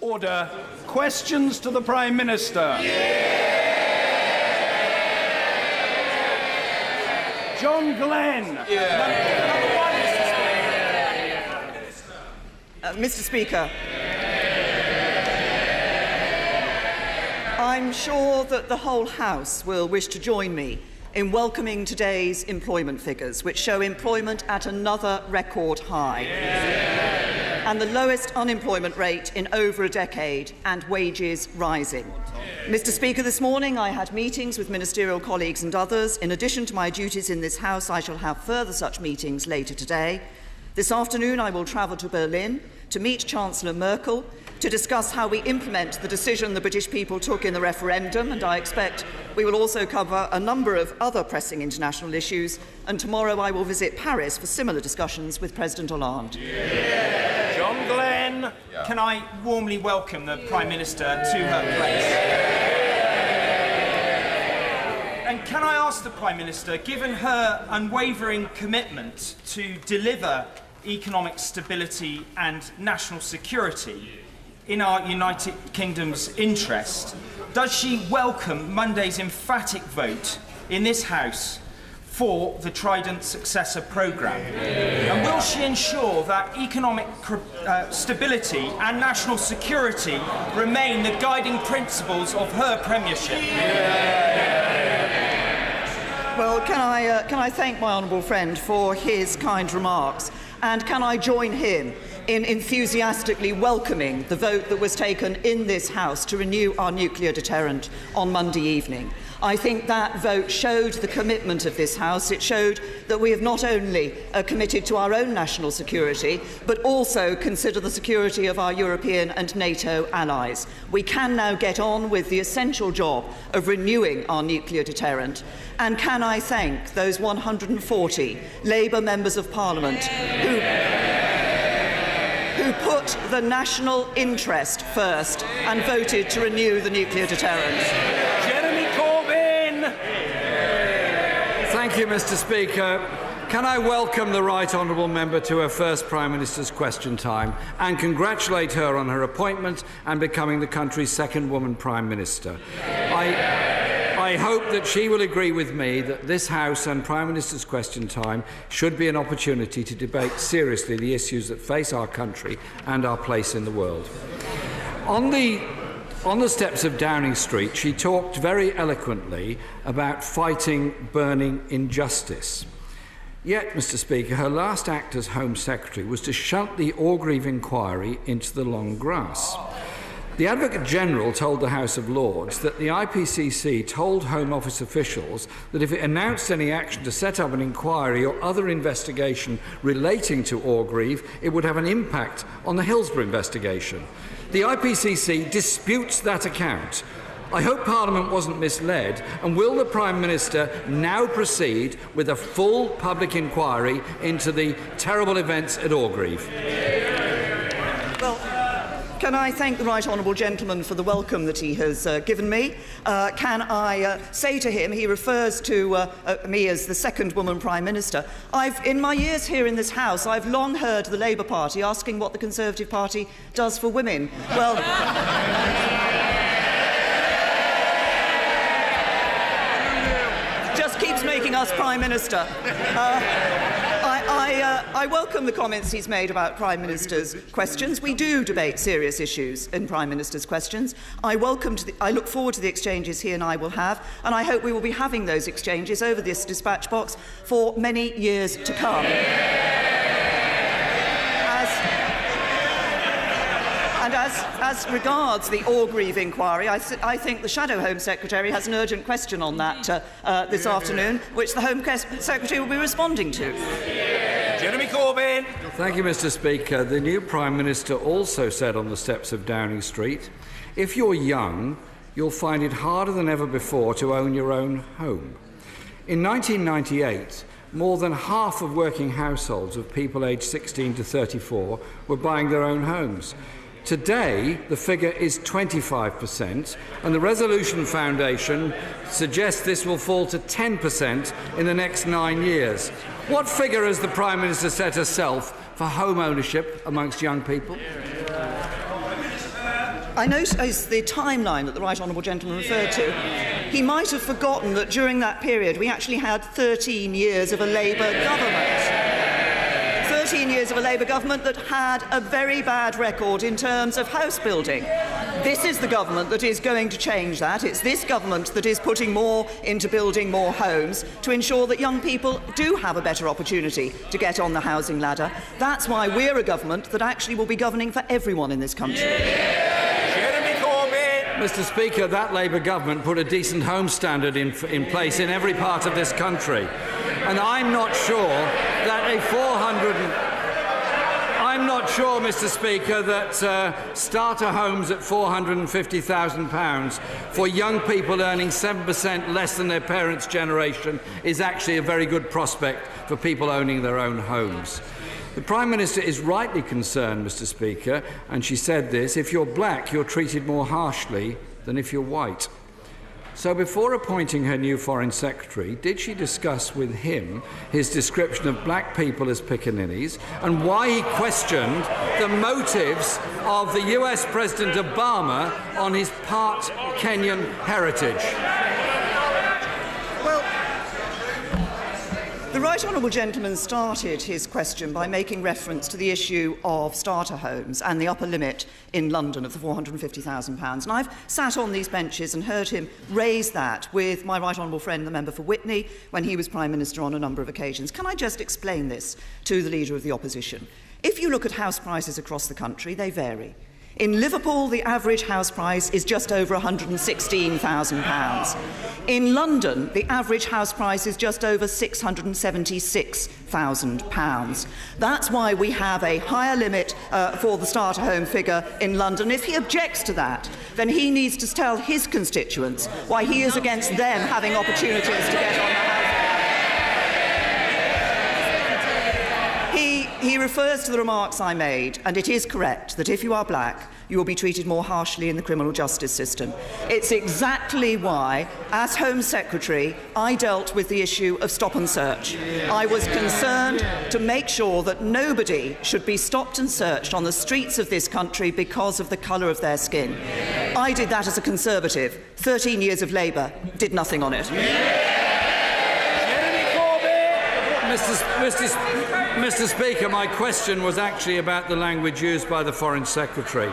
Order. Questions to the Prime Minister. John Glenn. Mr. Speaker, I'm sure that the whole House will wish to join me in welcoming today's employment figures, which show employment at another record high, and the lowest unemployment rate in over a decade, and wages rising. Mr. Speaker, this morning I had meetings with ministerial colleagues and others. In addition to my duties in this House, I shall have further such meetings later today. This afternoon I will travel to Berlin to meet Chancellor Merkel to discuss how we implement the decision the British people took in the referendum, and I expect we will also cover a number of other pressing international issues, and tomorrow I will visit Paris for similar discussions with President Hollande. John Glenn. Can I warmly welcome the Prime Minister to her place? And can I ask the Prime Minister, given her unwavering commitment to deliver economic stability and national security in our United Kingdom's interest, does she welcome Monday's emphatic vote in this House for the Trident Successor programme? And will she ensure that economic stability and national security remain the guiding principles of her premiership? Well, can I thank my honourable friend for his kind remarks, and can I join him in enthusiastically welcoming the vote that was taken in this House to renew our nuclear deterrent on Monday evening. I think that vote showed the commitment of this House. It showed that we have not only committed to our own national security, but also consider the security of our European and NATO allies. We can now get on with the essential job of renewing our nuclear deterrent. And can I thank those 140 Labour members of Parliament who put the national interest first and voted to renew the nuclear deterrent. Thank you, Mr. Speaker. Can I welcome the Right Honourable Member to her first Prime Minister's question time and congratulate her on her appointment and becoming the country's second woman Prime Minister. I hope that she will agree with me that this House and Prime Minister's question time should be an opportunity to debate seriously the issues that face our country and our place in the world. On the steps of Downing Street, she talked very eloquently about fighting burning injustice. Yet, Mr. Speaker, her last act as Home Secretary was to shunt the Orgreave inquiry into the long grass. The Advocate General told the House of Lords that the IPCC told Home Office officials that if it announced any action to set up an inquiry or other investigation relating to Orgreave, it would have an impact on the Hillsborough investigation. The IPCC disputes that account. I hope Parliament wasn't misled, and will the Prime Minister now proceed with a full public inquiry into the terrible events at Orgreave? Well, can I thank the Right Honourable Gentleman for the welcome that he has given me? Can I say to him, he refers to me as the second woman Prime Minister. In my years here in this House, I've long heard the Labour Party asking what the Conservative Party does for women. Well, just keeps making us Prime Minister. I welcome the comments he's made about Prime Minister's questions. We do debate serious issues in Prime Minister's questions. I look forward to the exchanges he and I will have, and I hope we will be having those exchanges over this dispatch box for many years to come. As regards the Orgreave inquiry, I think the Shadow Home Secretary has an urgent question on that this afternoon, which the Home Secretary will be responding to. Jeremy Corbyn. Thank you, Mr. Speaker. The new Prime Minister also said on the steps of Downing Street, if you're young, you'll find it harder than ever before to own your own home. In 1998, more than half of working households of people aged 16 to 34 were buying their own homes. Today, the figure is 25%, and the Resolution Foundation suggests this will fall to 10% in the next 9 years. What figure has the Prime Minister set herself for home ownership amongst young people? I notice the timeline that the right honourable gentleman referred to. He might have forgotten that during that period we actually had 13 years of a Labour government. 13 years of a Labour government that had a very bad record in terms of house building. This is the government that is going to change that. It's this government that is putting more into building more homes to ensure that young people do have a better opportunity to get on the housing ladder. That's why we're a government that actually will be governing for everyone in this country. Mr. Speaker, that Labour government put a decent home standard in place in every part of this country. And I'm not sure that I'm not sure, Mr. Speaker, that starter homes at £450,000 for young people earning 7% less than their parents' generation is actually a very good prospect for people owning their own homes. The Prime Minister is rightly concerned, Mr. Speaker, and she said this: if you're black, you're treated more harshly than if you're white. So before appointing her new Foreign Secretary, did she discuss with him his description of black people as piccaninnies and why he questioned the motives of the US President Obama on his part Kenyan heritage? Well, the right honourable gentleman started his question by making reference to the issue of starter homes and the upper limit in London of the £450,000. And I've sat on these benches and heard him raise that with my right honourable friend, the member for Witney, when he was Prime Minister on a number of occasions. Can I just explain this to the Leader of the Opposition? If you look at house prices across the country, they vary. In Liverpool, the average house price is just over £116,000. In London, the average house price is just over £676,000. That's why we have a higher limit for the starter home figure in London. If he objects to that, then he needs to tell his constituents why he is against them having opportunities to get on the house. He refers to the remarks I made, and it is correct that if you are black, you will be treated more harshly in the criminal justice system. It's exactly why, as Home Secretary, I dealt with the issue of stop and search. I was concerned to make sure that nobody should be stopped and searched on the streets of this country because of the colour of their skin. I did that as a Conservative. 13 years of Labour did nothing on it. Mr. Speaker, my question was actually about the language used by the Foreign Secretary.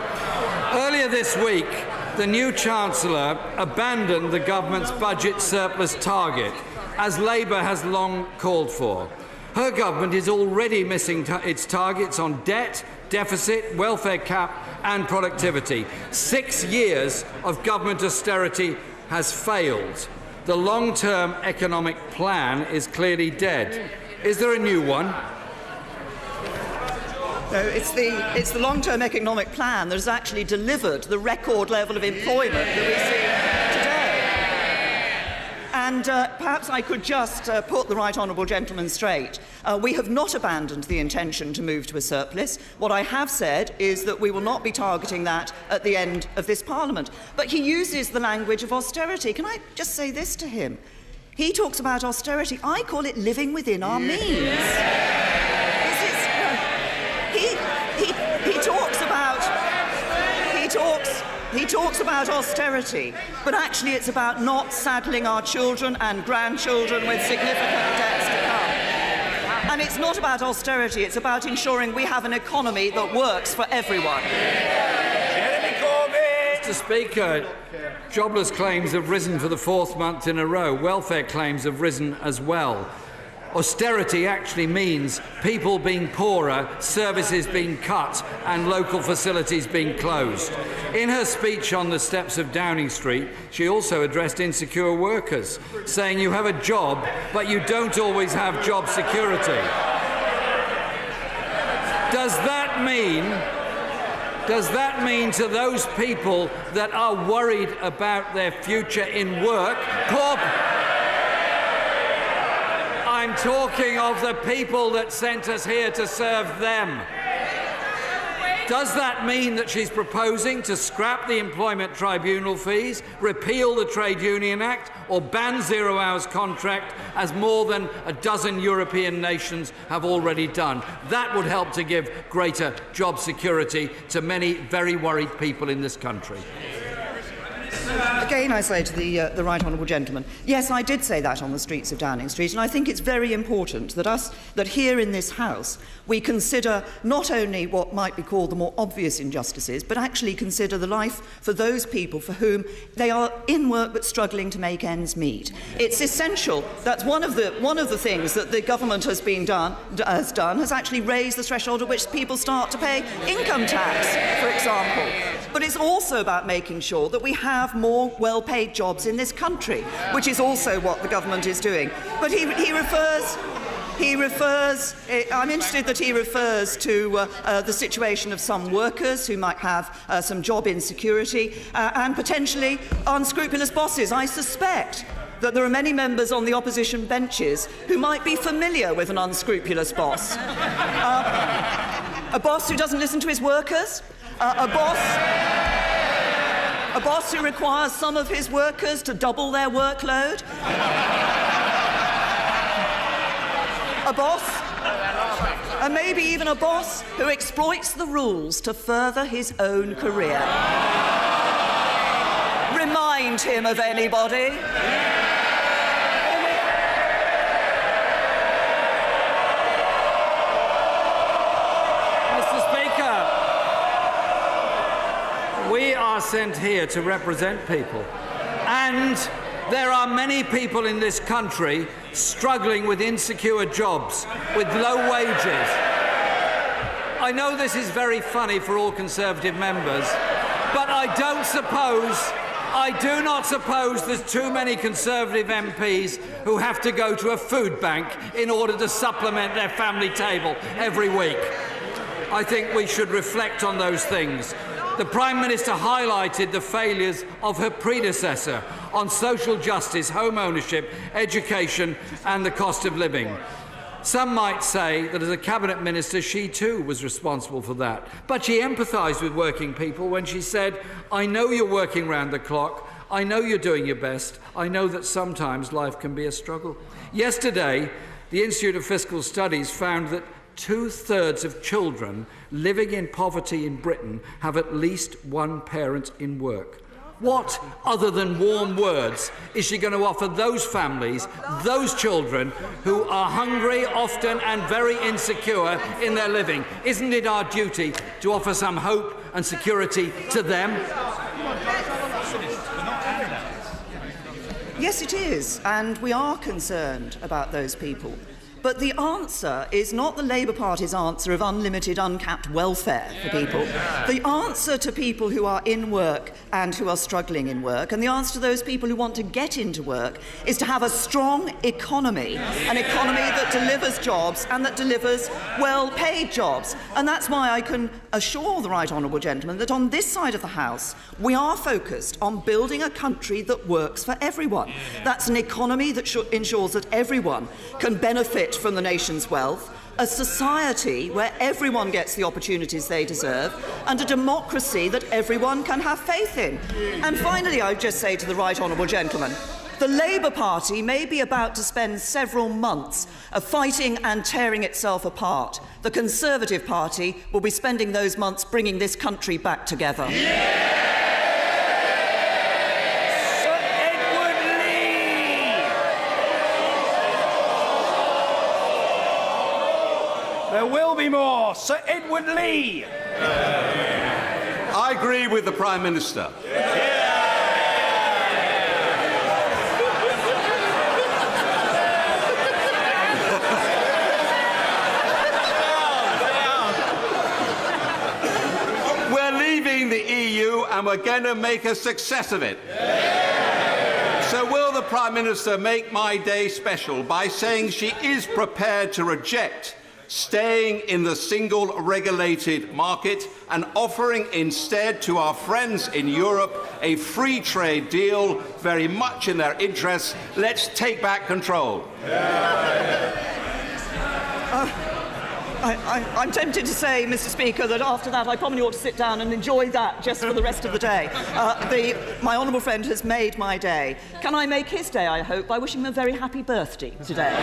Earlier this week, the new Chancellor abandoned the government's budget surplus target, as Labour has long called for. Her government is already missing its targets on debt, deficit, welfare cap and productivity. 6 years of government austerity has failed. The long-term economic plan is clearly dead. Is there a new one? No, it's the long-term economic plan that has actually delivered the record level of employment that we see today. And perhaps I could just put the right honourable gentleman straight. We have not abandoned the intention to move to a surplus. What I have said is that we will not be targeting that at the end of this Parliament. But he uses the language of austerity. Can I just say this to him? He talks about austerity. I call it living within our means. He talks about austerity, but actually it's about not saddling our children and grandchildren with significant debts to come. And it's not about austerity, it's about ensuring we have an economy that works for everyone. Mr. Speaker, jobless claims have risen for the 4th month in a row. Welfare claims have risen as well. Austerity actually means people being poorer, services being cut and local facilities being closed. In her speech on the steps of Downing Street, she also addressed insecure workers, saying you have a job, but you don't always have job security. Does that mean to those people that are worried about their future in work, I'm talking of the people that sent us here to serve them. Does that mean that she's proposing to scrap the employment tribunal fees, repeal the Trade Union Act, or ban zero-hours contract, as more than a dozen European nations have already done? That would help to give greater job security to many very worried people in this country. Again, I say to the right honourable gentleman, yes, I did say that on the streets of Downing Street, and I think it's very important that here in this House we consider not only what might be called the more obvious injustices, but actually consider the life for those people for whom they are in work but struggling to make ends meet. It's essential. That's one of the things that the government has actually raised the threshold at which people start to pay income tax, for example. But it's also about making sure that we have more well-paid jobs in this country, which is also what the government is doing. But he refers, I'm interested that he refers to the situation of some workers who might have some job insecurity and potentially unscrupulous bosses. I suspect that there are many members on the opposition benches who might be familiar with an unscrupulous boss. A boss who doesn't listen to his workers, a boss who requires some of his workers to double their workload, a boss, and maybe even a boss who exploits the rules to further his own career. Remind him of anybody? Mr. Speaker, we are sent here to represent people, and there are many people in this country struggling with insecure jobs, with low wages. I know this is very funny for all Conservative members, but I do not suppose there's too many Conservative MPs who have to go to a food bank in order to supplement their family table every week. I think we should reflect on those things. The Prime Minister highlighted the failures of her predecessor on social justice, home ownership, education and the cost of living. Some might say that as a Cabinet Minister she too was responsible for that. But she empathised with working people when she said, "I know you're working round the clock, I know you're doing your best, I know that sometimes life can be a struggle." Yesterday, the Institute of Fiscal Studies found that 2/3 of children living in poverty in Britain have at least one parent in work. What, other than warm words, is she going to offer those families, those children who are hungry often and very insecure in their living? Isn't it our duty to offer some hope and security to them? Yes, it is, and we are concerned about those people. But the answer is not the Labour Party's answer of unlimited, uncapped welfare for people. The answer to people who are in work and who are struggling in work, and the answer to those people who want to get into work, is to have a strong economy, an economy that delivers jobs and that delivers well-paid jobs. And that's why I can assure the right honourable gentleman that on this side of the House, we are focused on building a country that works for everyone. That's an economy that ensures that everyone can benefit from the nation's wealth, a society where everyone gets the opportunities they deserve, and a democracy that everyone can have faith in. And finally, I would just say to the right honourable gentleman, the Labour Party may be about to spend several months fighting and tearing itself apart. The Conservative Party will be spending those months bringing this country back together. There will be more. Sir Edward Lee. I agree with the Prime Minister. We're leaving the EU and we're going to make a success of it. So will the Prime Minister make my day special by saying she is prepared to reject staying in the single regulated market and offering instead to our friends in Europe a free trade deal very much in their interests? Let's take back control. I'm tempted to say, Mr. Speaker, that after that I probably ought to sit down and enjoy that just for the rest of the day. My honourable friend has made my day. Can I make his day, I hope, by wishing him a very happy birthday today?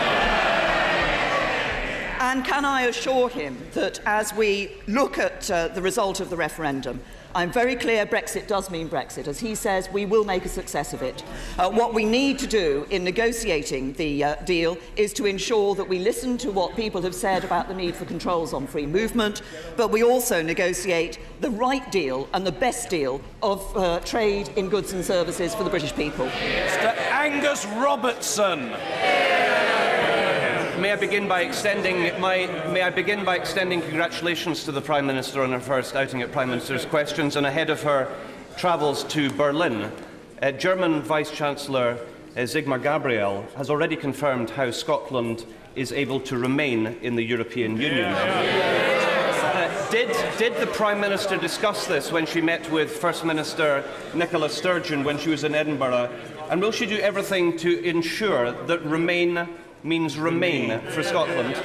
And can I assure him that as we look at the result of the referendum, I'm very clear Brexit does mean Brexit. As he says, we will make a success of it. What we need to do in negotiating the deal is to ensure that we listen to what people have said about the need for controls on free movement, but we also negotiate the right deal and the best deal of trade in goods and services for the British people. Mr. Angus Robertson. May I begin by extending congratulations to the Prime Minister on her first outing at Prime Minister's Questions, and ahead of her travels to Berlin. German Vice-Chancellor Sigmar Gabriel has already confirmed how Scotland is able to remain in the European Union. Did the Prime Minister discuss this when she met with First Minister Nicola Sturgeon when she was in Edinburgh? And will she do everything to ensure that remain means remain for Scotland?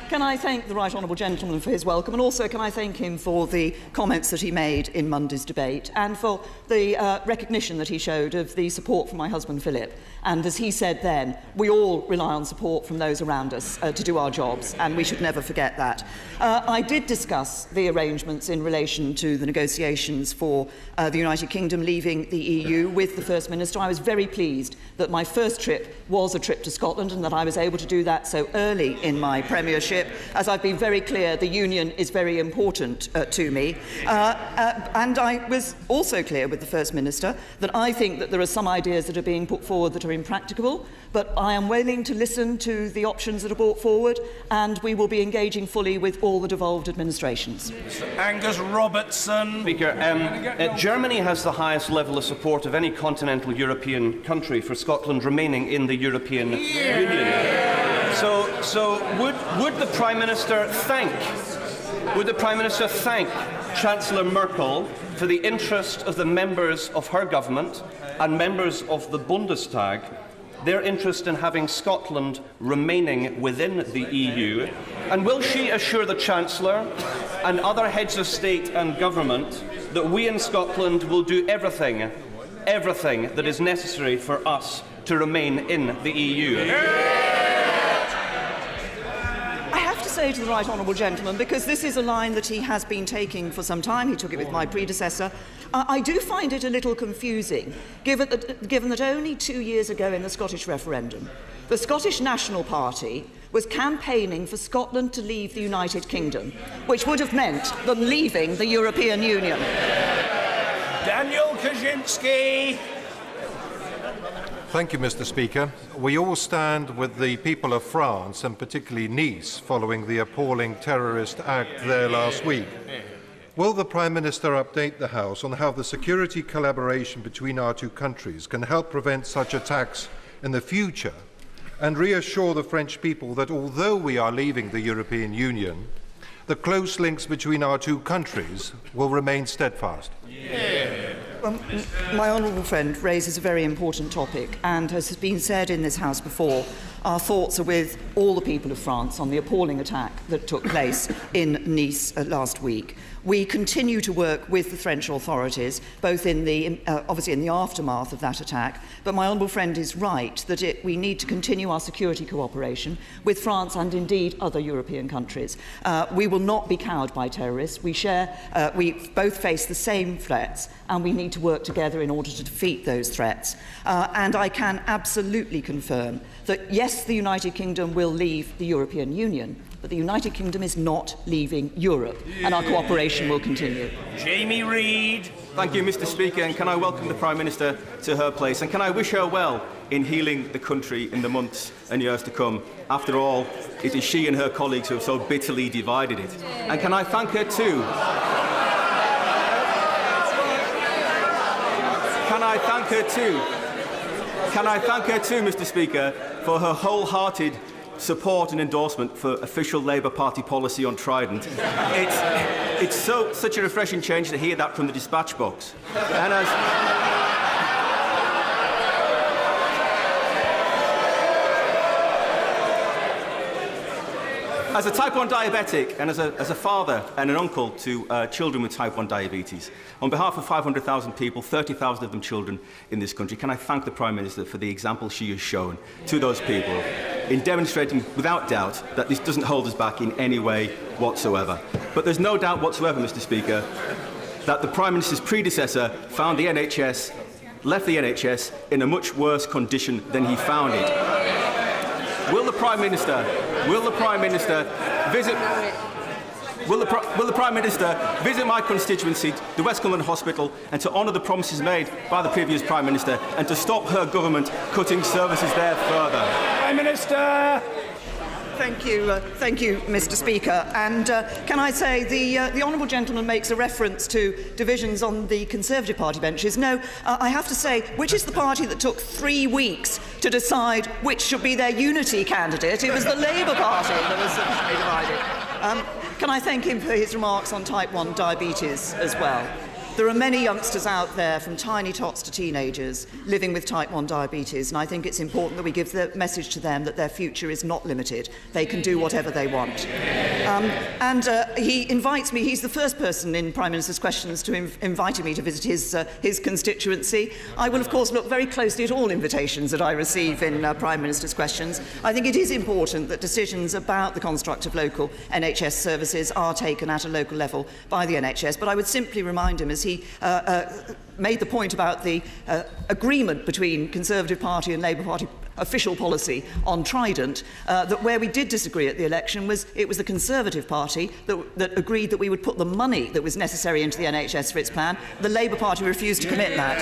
Can I thank the right honourable gentleman for his welcome, and also can I thank him for the comments that he made in Monday's debate and for the recognition that he showed of the support from my husband Philip. And as he said then, we all rely on support from those around us to do our jobs, and we should never forget that. I did discuss the arrangements in relation to the negotiations for the United Kingdom leaving the EU with the First Minister. I was very pleased that my first trip was a trip to Scotland and that I was able to do that so early in my premiership. As I've been very clear, the Union is very important to me. And I was also clear with the First Minister that I think that there are some ideas that are being put forward that are impracticable, but I am willing to listen to the options that are brought forward, and we will be engaging fully with all the devolved administrations. Angus Robertson. Speaker, Germany has the highest level of support of any continental European country for Scotland remaining in the European Union. So would the Prime Minister thank Chancellor Merkel for the interest of the members of her government and members of the Bundestag, their interest in having Scotland remaining within the EU? And will she assure the Chancellor and other heads of state and government that we in Scotland will do everything that is necessary for us to remain in the EU? Say to the right honourable gentleman, because this is a line that he has been taking for some time, he took it with my predecessor, I do find it a little confusing, given that only 2 years ago in the Scottish referendum, the Scottish National Party was campaigning for Scotland to leave the United Kingdom, which would have meant them leaving the European Union. Daniel Kaczynski. Thank you, Mr. Speaker. We all stand with the people of France, and particularly Nice, following the appalling terrorist act there last week. Will the Prime Minister update the House on how the security collaboration between our two countries can help prevent such attacks in the future, and reassure the French people that although we are leaving the European Union, the close links between our two countries will remain steadfast? My honourable friend raises a very important topic, and as has been said in this House before, our thoughts are with all the people of France on the appalling attack that took place in Nice last week. We continue to work with the French authorities, both in the, obviously in the aftermath of that attack, but my honourable friend is right that we need to continue our security cooperation with France and indeed other European countries. We will not be cowed by terrorists. We both face the same threats, and we need to work together in order to defeat those threats. And I can absolutely confirm that, yes, the United Kingdom will leave the European Union, but the United Kingdom is not leaving Europe, and our cooperation will continue. Jamie Reid. Thank you, Mr. Speaker, and can I welcome the Prime Minister to her place, and can I wish her well in healing the country in the months and years to come. After all, it is she and her colleagues who have so bitterly divided it. And can I thank her too? Can I thank her too, Mr. Speaker, for her wholehearted support and endorsement for official Labour Party policy on Trident. It's such a refreshing change to hear that from the dispatch box. And As a type 1 diabetic and as a father and an uncle to children with type 1 diabetes, on behalf of 500,000 people, 30,000 of them children in this country, can I thank the Prime Minister for the example she has shown to those people in demonstrating without doubt that this doesn't hold us back in any way whatsoever. But there's no doubt whatsoever, Mr. Speaker, that the Prime Minister's predecessor left the NHS in a much worse condition than he found it. Will the Prime Minister visit my constituency, the West Cumberland Hospital, and to honour the promises made by the previous Prime Minister and to stop her government cutting services there further? Prime Minister! Thank you, Mr. Speaker. And can I say the honourable gentleman makes a reference to divisions on the Conservative Party benches. No, I have to say, which is the party that took 3 weeks to decide which should be their unity candidate? It was the Labour Party that was divided. Can I thank him for his remarks on type 1 diabetes as well? There are many youngsters out there, from tiny tots to teenagers, living with type 1 diabetes, and I think it's important that we give the message to them that their future is not limited. They can do whatever they want. He invites me, he's the first person in Prime Minister's questions to invite me to visit his constituency. I will, of course, look very closely at all invitations that I receive in Prime Minister's questions. I think it is important that decisions about the construct of local NHS services are taken at a local level by the NHS, but I would simply remind him, as he made the point about the agreement between Conservative Party and Labour Party official policy on Trident, that where we did disagree at the election was it was the Conservative Party that agreed that we would put the money that was necessary into the NHS for its plan. The Labour Party refused to commit that.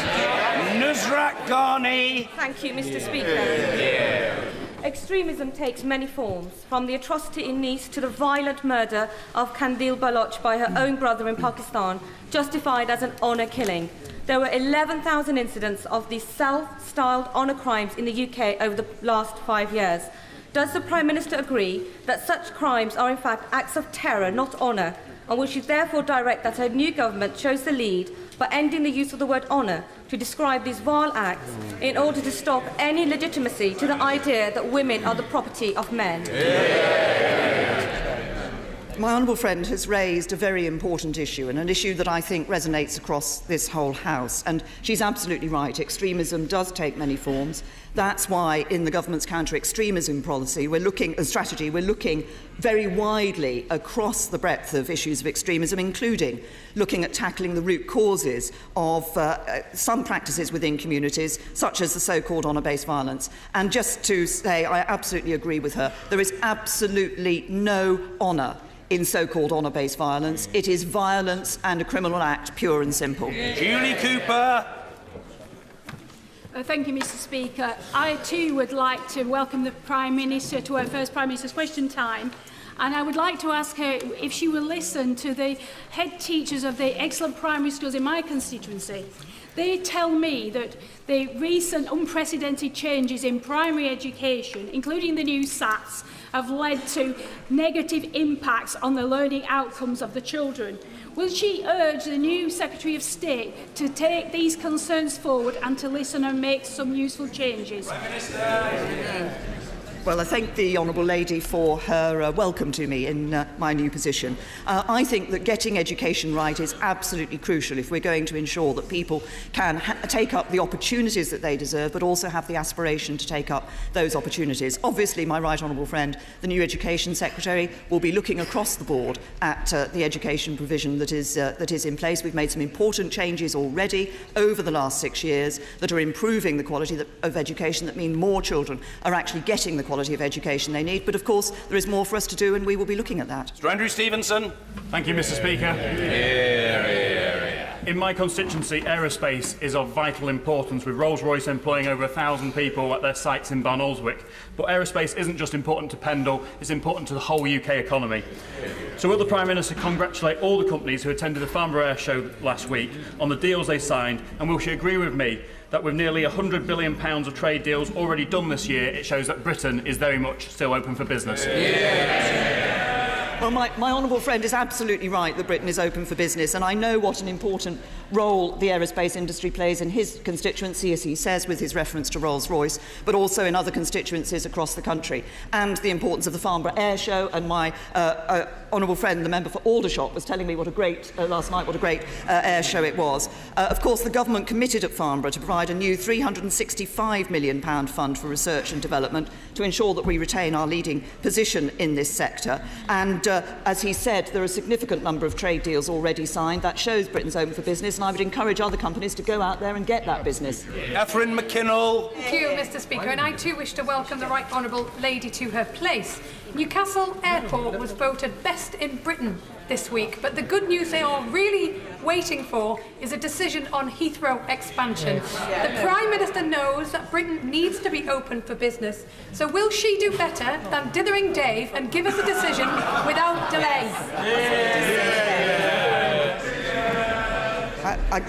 Nusrat Ghani. Thank you, Mr. Speaker. Extremism takes many forms, from the atrocity in Nice to the violent murder of Kandil Baloch by her own brother in Pakistan, justified as an honour killing. There were 11,000 incidents of these self-styled honour crimes in the UK over the last 5 years. Does the Prime Minister agree that such crimes are in fact acts of terror, not honour, and will she therefore direct that her new government shows the lead by ending the use of the word honour to describe these vile acts in order to stop any legitimacy to the idea that women are the property of men? My honourable friend has raised a very important issue, and an issue that I think resonates across this whole House. And she's absolutely right. Extremism does take many forms. That's why in the government's counter-extremism policy, we're looking very widely across the breadth of issues of extremism, including looking at tackling the root causes of some practices within communities, such as the so-called honour-based violence. And just to say, I absolutely agree with her. There is absolutely no honour in so-called honour-based violence. It is violence and a criminal act, pure and simple. Julie Cooper. Thank you, Mr. Speaker. I too would like to welcome the Prime Minister to her first Prime Minister's question time. And I would like to ask her if she will listen to the head teachers of the excellent primary schools in my constituency. They tell me that the recent unprecedented changes in primary education, including the new SATs, have led to negative impacts on the learning outcomes of the children. Will she urge the new Secretary of State to take these concerns forward and to listen and make some useful changes? Well, I thank the Honourable Lady for her welcome to me in my new position. I think that getting education right is absolutely crucial if we're going to ensure that people can take up the opportunities that they deserve, but also have the aspiration to take up those opportunities. Obviously, my right honourable friend, the new Education Secretary, will be looking across the board at the education provision that is in place. We've made some important changes already over the last 6 years that are improving the quality of education, that mean more children are actually getting the quality of education they need. But of course, there is more for us to do, and we will be looking at that. Mr. Andrew Stevenson. Thank you, Mr. Speaker. In my constituency, aerospace is of vital importance, with Rolls-Royce employing over 1,000 people at their sites in Barnoldswick. But aerospace isn't just important to Pendle, it's important to the whole UK economy. So will the Prime Minister congratulate all the companies who attended the Farnborough Air Show last week on the deals they signed, and will she agree with me that with nearly £100 billion of trade deals already done this year, it shows that Britain is very much still open for business? Well, my honourable friend is absolutely right that Britain is open for business, and I know what an important role the aerospace industry plays in his constituency, as he says, with his reference to Rolls-Royce, but also in other constituencies across the country, and the importance of the Farnborough Air Show. And my honourable friend, the member for Aldershot, was telling me what a great, last night, what a great air show it was. Of course, the government committed at Farnborough to provide a new £365 million fund for research and development to ensure that we retain our leading position in this sector. And as he said, there are a significant number of trade deals already signed. That shows Britain's open for business, and I would encourage other companies to go out there and get that business. Catherine McKinnell. Thank you, Mr. Speaker, and I too wish to welcome the Right Honourable Lady to her place. Newcastle Airport was voted best in Britain this week, but the good news they are really waiting for is a decision on Heathrow expansion. The Prime Minister knows that Britain needs to be open for business, so will she do better than Dithering Dave and give us a decision without delay?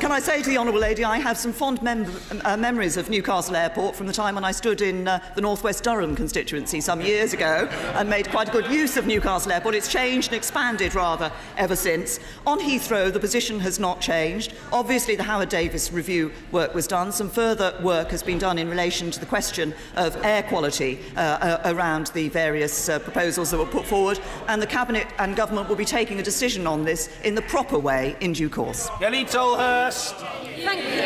Can I say to the Honourable Lady, I have some fond memories of Newcastle Airport from the time when I stood in the North West Durham constituency some years ago and made quite a good use of Newcastle Airport. It's changed and expanded rather ever since. On Heathrow, the position has not changed. Obviously, the Howard Davis review work was done. Some further work has been done in relation to the question of air quality around the various proposals that were put forward, and the Cabinet and Government will be taking a decision on this in the proper way in due course. Kelly Tolhurst. Thank you.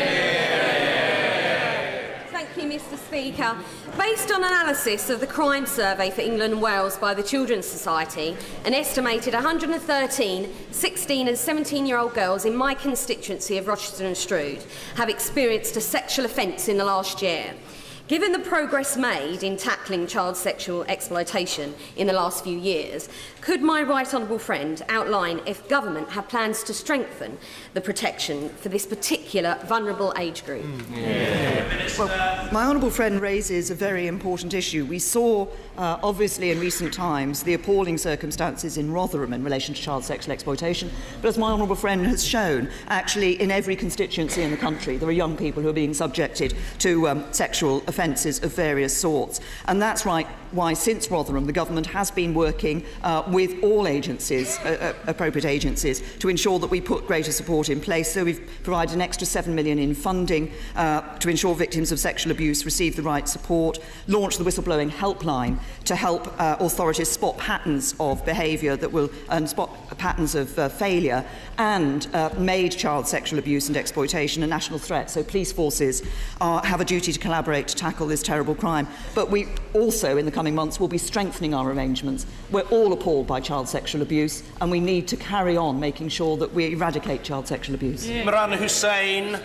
Thank you, Mr. Speaker. Based on analysis of the crime survey for England and Wales by the Children's Society, an estimated 113 16 and 17-year-old girls in my constituency of Rochester and Strood have experienced a sexual offence in the last year. Given the progress made in tackling child sexual exploitation in the last few years, could my right honourable friend outline if government have plans to strengthen the protection for this particular vulnerable age group? Well, my honourable friend raises a very important issue. We saw, obviously, in recent times, the appalling circumstances in Rotherham in relation to child sexual exploitation. But as my honourable friend has shown, actually, in every constituency in the country, there are young people who are being subjected to sexual offences of various sorts. And that's right, why since Rotherham the government has been working with all agencies, appropriate agencies, to ensure that we put greater support in place. So we've provided an extra £7 million in funding to ensure victims of sexual abuse receive the right support, launched the whistleblowing helpline to help authorities spot patterns of behaviour that will spot patterns of failure, and made child sexual abuse and exploitation a national threat. So police forces have a duty to collaborate to tackle this terrible crime. But we also, in the coming months, will be strengthening our arrangements. We're all appalled by child sexual abuse, and we need to carry on making sure that we eradicate child sexual abuse. Imran Hussain.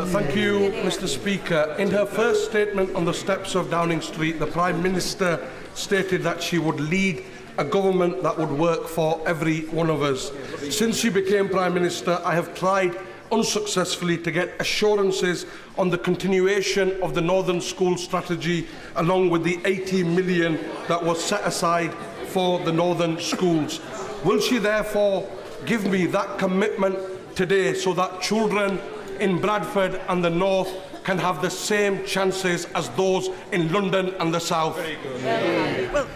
Thank you, Mr. Speaker. In her first statement on the steps of Downing Street, the Prime Minister stated that she would lead a government that would work for every one of us. Since she became Prime Minister, I have tried unsuccessfully to get assurances on the continuation of the Northern School Strategy, along with the 80 million that was set aside for the Northern schools. Will she therefore give me that commitment today so that children in Bradford and the North can have the same chances as those in London and the South? Well,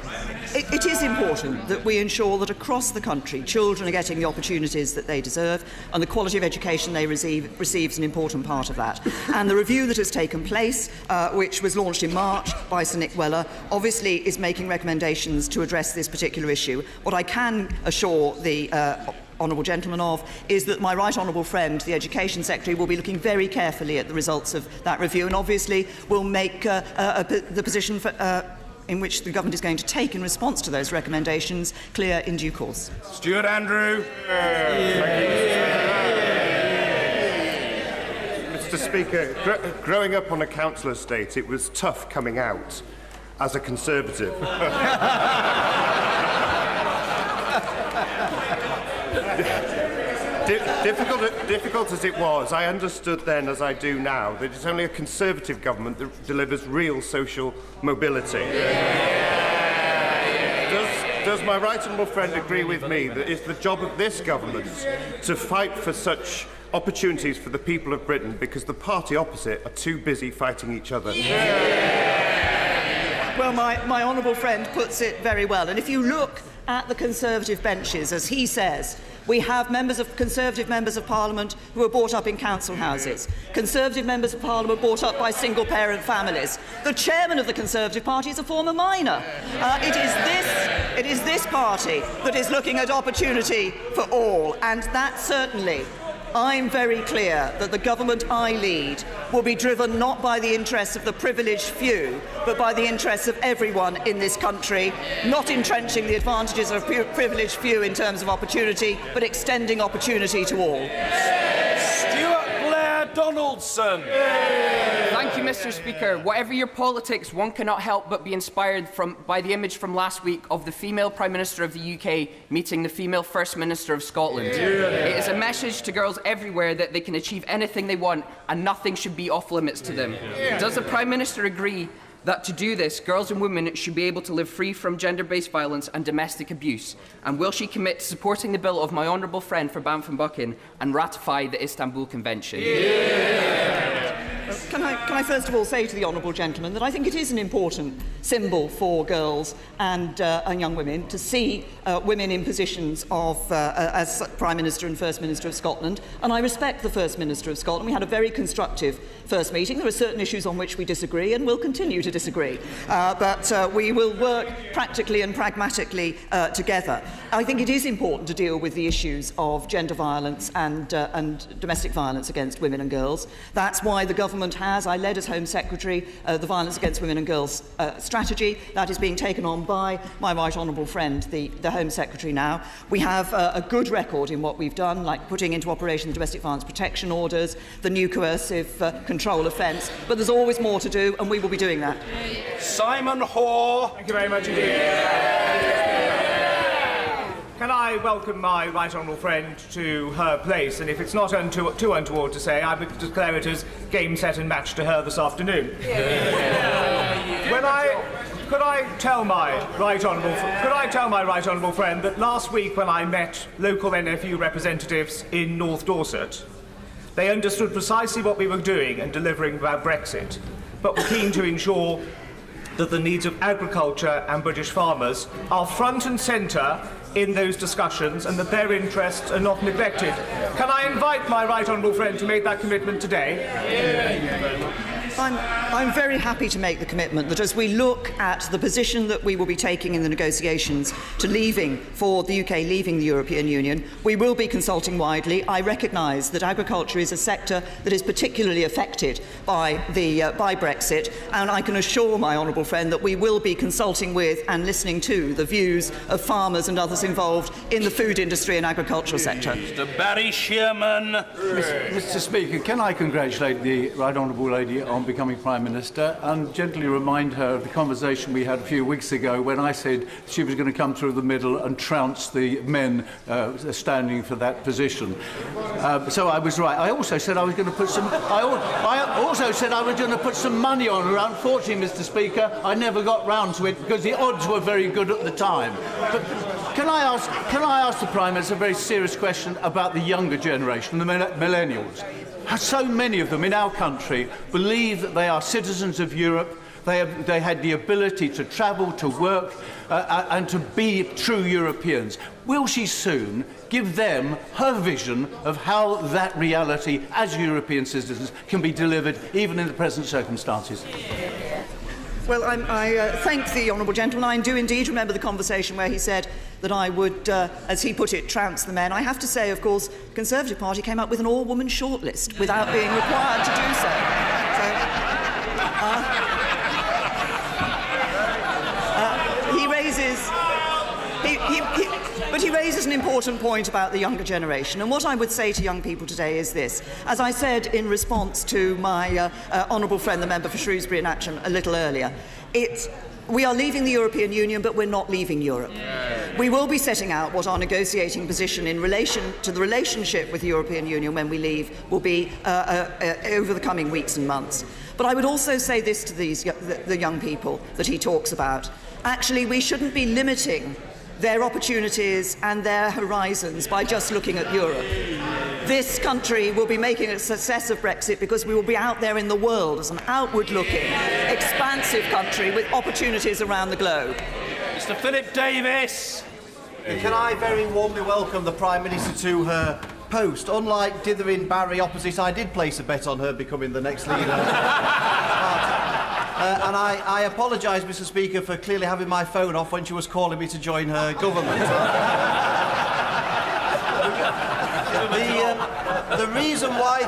it is important that we ensure that across the country children are getting the opportunities that they deserve, and the quality of education they receives an important part of that. And the review that has taken place, which was launched in March by Sir Nick Weller, obviously is making recommendations to address this particular issue. What I can assure the honourable gentleman of is that my right honourable friend, the Education Secretary, will be looking very carefully at the results of that review, and obviously will make the position in which the government is going to take in response to those recommendations clear in due course. Stuart Andrew. Mr. Speaker, growing up on a council estate, it was tough coming out as a Conservative. Difficult as it was, I understood then, as I do now, that it's only a Conservative government that delivers real social mobility. Does my right honourable friend agree with me that it's the job of this government to fight for such opportunities for the people of Britain, because the party opposite are too busy fighting each other? Well, my honourable friend puts it very well. And if you look at the Conservative benches, as he says, we have Conservative members of Parliament who are brought up in council houses, Conservative members of Parliament brought up by single-parent families. The chairman of the Conservative Party is a former miner. It is this party that is looking at opportunity for all, and that certainly, I'm very clear that the government I lead will be driven not by the interests of the privileged few, but by the interests of everyone in this country, not entrenching the advantages of privileged few in terms of opportunity, but extending opportunity to all. Donaldson. Thank you, Mr. Speaker. Whatever your politics, one cannot help but be inspired by the image from last week of the female Prime Minister of the UK meeting the female First Minister of Scotland. It is a message to girls everywhere that they can achieve anything they want and nothing should be off limits to them. Does the Prime Minister agree that to do this, girls and women should be able to live free from gender-based violence and domestic abuse? And will she commit to supporting the bill of my honourable friend for Banff and Buchan and ratify the Istanbul Convention? Can I first of all say to the honourable gentleman that I think it is an important symbol for girls and young women to see women in positions of as Prime Minister and First Minister of Scotland, and I respect the First Minister of Scotland. We had a very constructive first meeting. There are certain issues on which we disagree and will continue to disagree, but we will work practically and pragmatically together. I think it is important to deal with the issues of gender violence and domestic violence against women and girls. That's why the government has, I led as Home Secretary, the Violence Against Women and Girls strategy. That is being taken on by my right honourable friend, the Home Secretary now. We have a good record in what we've done, like putting into operation the domestic violence protection orders, the new coercive control offence, but there's always more to do, and we will be doing that. Simon Hoare. Thank you very much indeed. Can I welcome my right honourable friend to her place? And if it's not too untoward to say, I would declare it as game, set and match to her this afternoon. Could I tell my right honourable friend that last week when I met local NFU representatives in North Dorset, they understood precisely what we were doing and delivering about Brexit, but were keen to ensure that the needs of agriculture and British farmers are front and centre in those discussions and that their interests are not neglected. Can I invite my right honourable friend to make that commitment today? I'm very happy to make the commitment that as we look at the position that we will be taking in the negotiations for the UK leaving the European Union, we will be consulting widely. I recognise that agriculture is a sector that is particularly affected by Brexit, and I can assure my honourable friend that we will be consulting with and listening to the views of farmers and others involved in the food industry and agricultural sector. Mr. Barry Shearman. Mr. Speaker, can I congratulate the right honourable lady on becoming Prime Minister and gently remind her of the conversation we had a few weeks ago when I said she was going to come through the middle and trounce the men standing for that position. So I was right. I also said I was going to put some. I also said I was going to put some money on her. Unfortunately, Mr. Speaker, I never got round to it because the odds were very good at the time. But can I ask the Prime Minister a very serious question about the younger generation, the millennials? So many of them in our country believe that they are citizens of Europe. They had the ability to travel, to work, and to be true Europeans. Will she soon give them her vision of how that reality as European citizens can be delivered, even in the present circumstances? Well, I thank the honourable gentleman. I do indeed remember the conversation where he said that I would, as he put it, trounce the men. I have to say, of course, the Conservative Party came up with an all-woman shortlist without being required to do so. He raises an important point about the younger generation, and what I would say to young people today is this. As I said in response to my honourable friend, the member for Shrewsbury and Atcham, a little earlier, we are leaving the European Union, but we're not leaving Europe. We will be setting out what our negotiating position in relation to the relationship with the European Union when we leave will be over the coming weeks and months. But I would also say this to the young people that he talks about. Actually, we shouldn't be limiting their opportunities and their horizons by just looking at Europe. This country will be making a success of Brexit because we will be out there in the world as an outward-looking, expansive country with opportunities around the globe. Mr. Philip Davis. Can I very warmly welcome the Prime Minister to her post. Unlike dithering Barry opposite, I did place a bet on her becoming the next leader. And I apologise, Mr. Speaker, for clearly having my phone off when she was calling me to join her government. The reason why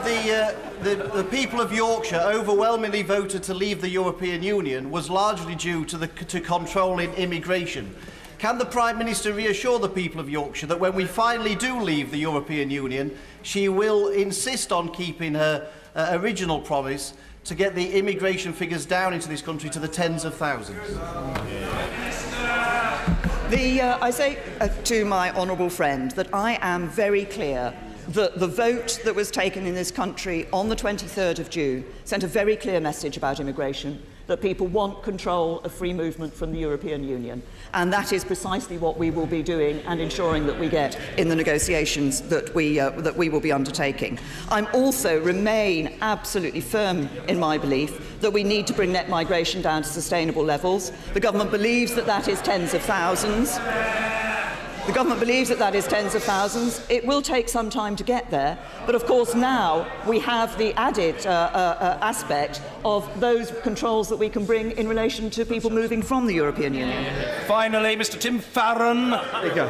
the people of Yorkshire overwhelmingly voted to leave the European Union was largely due to controlling immigration. Can the Prime Minister reassure the people of Yorkshire that when we finally do leave the European Union, she will insist on keeping her original promise to get the immigration figures down into this country to the tens of thousands? I say to my honourable friend that I am very clear that the vote that was taken in this country on the 23rd of June sent a very clear message about immigration, that people want control of free movement from the European Union. And that is precisely what we will be doing and ensuring that we get in the negotiations that we will be undertaking. I also remain absolutely firm in my belief that we need to bring net migration down to sustainable levels. The government believes that that is tens of thousands. The government believes that that is tens of thousands. It will take some time to get there, but of course now we have the added aspect of those controls that we can bring in relation to people moving from the European Union. Finally, Mr. Tim Farron. There you go.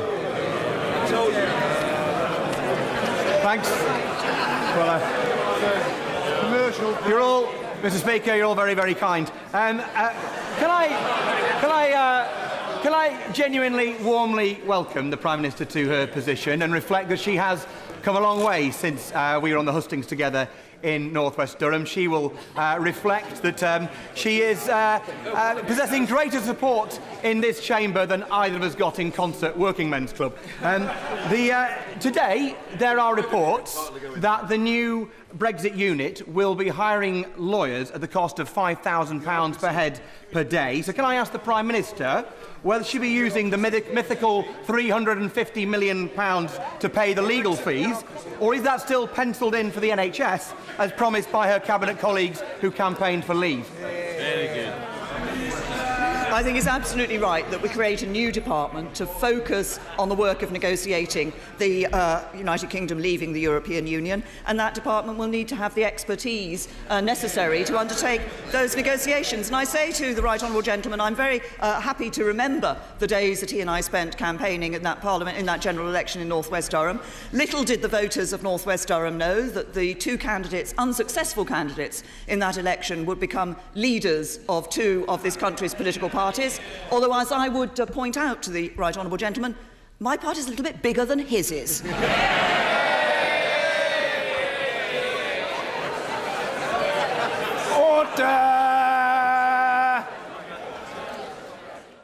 Thanks. Well, you're all, Mr. Speaker, you're all very, very kind. Can I genuinely, warmly welcome the Prime Minister to her position and reflect that she has come a long way since we were on the hustings together in North West Durham. She will reflect that she is possessing greater support in this chamber than either of us got in Concert Working Men's Club. Today, there are reports that the new Brexit unit will be hiring lawyers at the cost of £5,000 per head per day. So can I ask the Prime Minister whether she'll be using the mythical £350 million to pay the legal fees, or is that still penciled in for the NHS, as promised by her Cabinet colleagues who campaigned for leave? Very good. I think it's absolutely right that we create a new department to focus on the work of negotiating the United Kingdom leaving the European Union, and that department will need to have the expertise necessary to undertake those negotiations. And I say to the Right Honourable Gentleman, I'm very happy to remember the days that he and I spent campaigning in that Parliament, in that general election in North West Durham. Little did the voters of North West Durham know that the two candidates, unsuccessful candidates in that election, would become leaders of two of this country's political parties. Although, as I would point out to the Right Honourable Gentleman, my party is a little bit bigger than his is. Order!